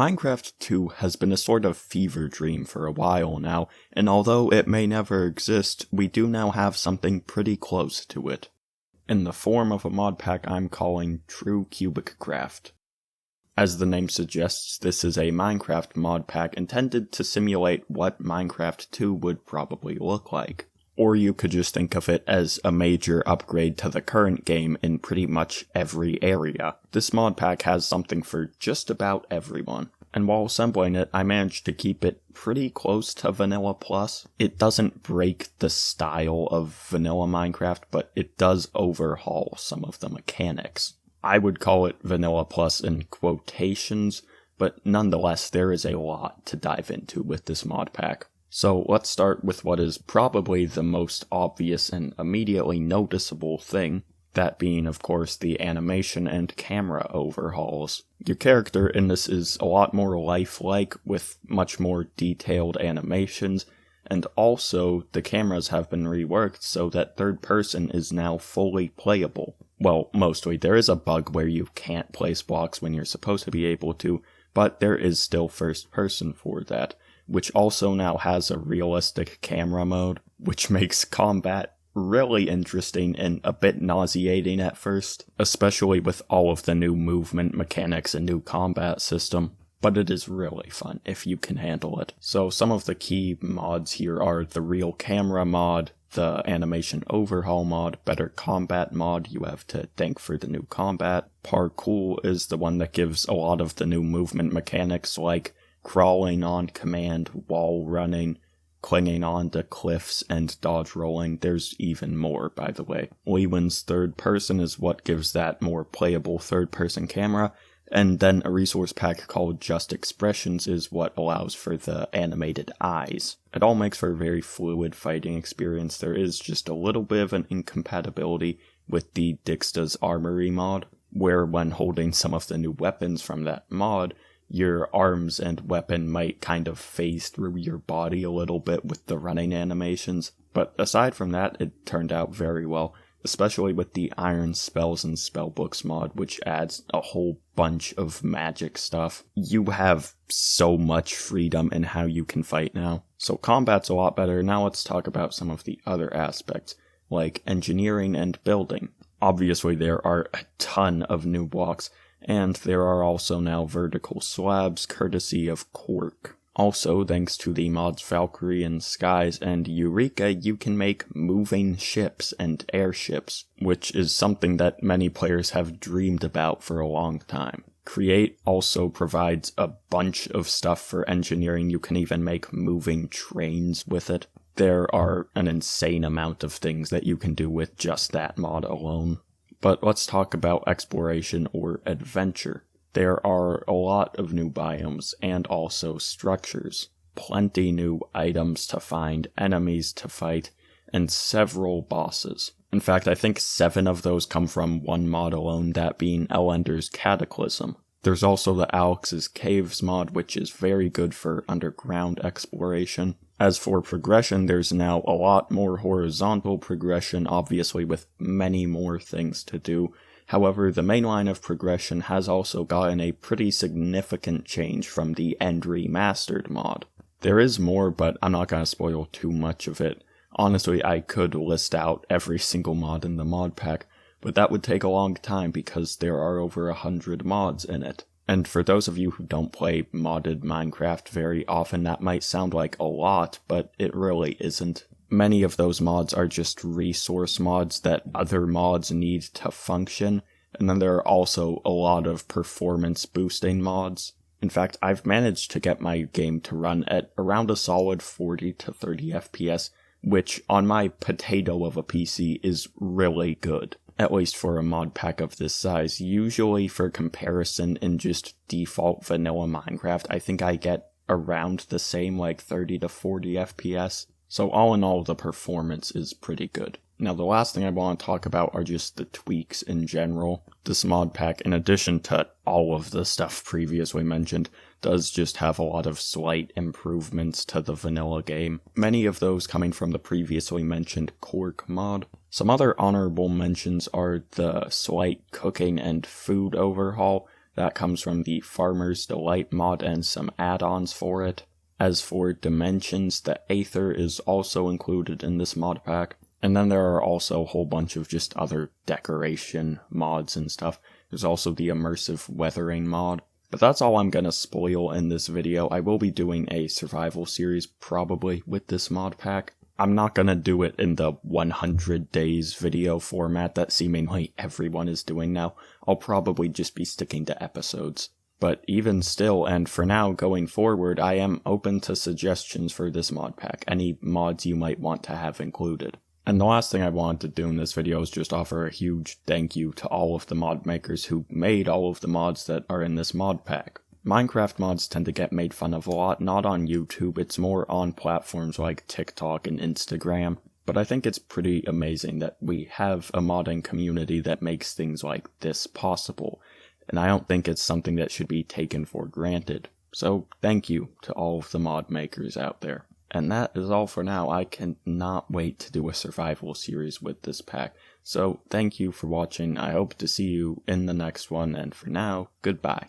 Minecraft 2 has been a sort of fever dream for a while now, and although it may never exist, we do now have something pretty close to it. In the form of a mod pack I'm calling TrueCubicCraft. As the name suggests, this is a Minecraft mod pack intended to simulate what Minecraft 2 would probably look like. Or you could just think of it as a major upgrade to the current game in pretty much every area. This mod pack has something for just about everyone. And while assembling it, I managed to keep it pretty close to Vanilla Plus. It doesn't break the style of vanilla Minecraft, but it does overhaul some of the mechanics. I would call it Vanilla Plus in quotations, but nonetheless there is a lot to dive into with this mod pack. So let's start with what is probably the most obvious and immediately noticeable thing, that being of course the animation and camera overhauls. Your character in this is a lot more lifelike with much more detailed animations, and also the cameras have been reworked so that third person is now fully playable. Well, mostly. There is a bug where you can't place blocks when you're supposed to be able to, but there is still first person for that, which also now has a realistic camera mode, which makes combat really interesting and a bit nauseating at first, especially with all of the new movement mechanics and new combat system. But it is really fun if you can handle it. So some of the key mods here are the real camera mod, the animation overhaul mod, better combat mod, you have to thank for the new combat. Parkour is the one that gives a lot of the new movement mechanics like crawling on command, wall running, clinging on to cliffs, and dodge rolling. There's even more, by the way. Lewin's third person is what gives that more playable third person camera, and then a resource pack called Just Expressions is what allows for the animated eyes. It all makes for a very fluid fighting experience. There is just a little bit of an incompatibility with the Dixta's Armory mod, where when holding some of the new weapons from that mod, your arms and weapon might kind of phase through your body a little bit with the running animations. But aside from that, it turned out very well, especially with the Iron Spells and Spellbooks mod, which adds a whole bunch of magic stuff. You have so much freedom in how you can fight now. So combat's a lot better. Now let's talk about some of the other aspects, like engineering and building. Obviously there are a ton of new blocks, and there are also now vertical slabs courtesy of Quark. Also, thanks to the mods Valkyrie and Skies and Eureka, you can make moving ships and airships, which is something that many players have dreamed about for a long time. Create also provides a bunch of stuff for engineering. You can even make moving trains with it. There are an insane amount of things that you can do with just that mod alone. But let's talk about exploration or adventure. There are a lot of new biomes and also structures, plenty new items to find, enemies to fight, and several bosses. In fact, I think 7 of those come from one mod alone, that being Elender's Cataclysm. There's also the Alex's Caves mod, which is very good for underground exploration. As for progression, there's now a lot more horizontal progression, obviously with many more things to do. However, the main line of progression has also gotten a pretty significant change from the End Remastered mod. There is more, but I'm not going to spoil too much of it. Honestly, I could list out every single mod in the mod pack, but that would take a long time because there are over 100 mods in it. And for those of you who don't play modded Minecraft very often, that might sound like a lot, but it really isn't. Many of those mods are just resource mods that other mods need to function, and then there are also a lot of performance boosting mods. In fact, I've managed to get my game to run at around a solid 40 to 30 FPS, which on my potato of a PC is really good. At least for a mod pack of this size. Usually for comparison in just default vanilla Minecraft, I think I get around the same, like 30 to 40 FPS. So all in all, the performance is pretty good. Now the last thing I want to talk about are just the tweaks in general. This mod pack, in addition to all of the stuff previously mentioned, does just have a lot of slight improvements to the vanilla game. Many of those coming from the previously mentioned Quark mod. Some other honorable mentions are the slight cooking and food overhaul That comes from the Farmer's Delight mod and some add-ons for it. As for dimensions, the Aether is also included in this mod pack. And then there are also a whole bunch of just other decoration mods and stuff. There's also the Immersive Weathering mod. But that's all I'm gonna spoil in this video. I will be doing a survival series probably with this mod pack. I'm not gonna do it in the 100 days video format that seemingly everyone is doing now. I'll probably just be sticking to episodes. But even still, and for now going forward, I am open to suggestions for this mod pack, any mods you might want to have included. And the last thing I wanted to do in this video is just offer a huge thank you to all of the mod makers who made all of the mods that are in this mod pack. Minecraft mods tend to get made fun of a lot, not on YouTube, it's more on platforms like TikTok and Instagram. But I think it's pretty amazing that we have a modding community that makes things like this possible. And I don't think it's something that should be taken for granted. So thank you to all of the mod makers out there. And that is all for now. I cannot wait to do a survival series with this pack. So thank you for watching. I hope to see you in the next one, and for now, goodbye.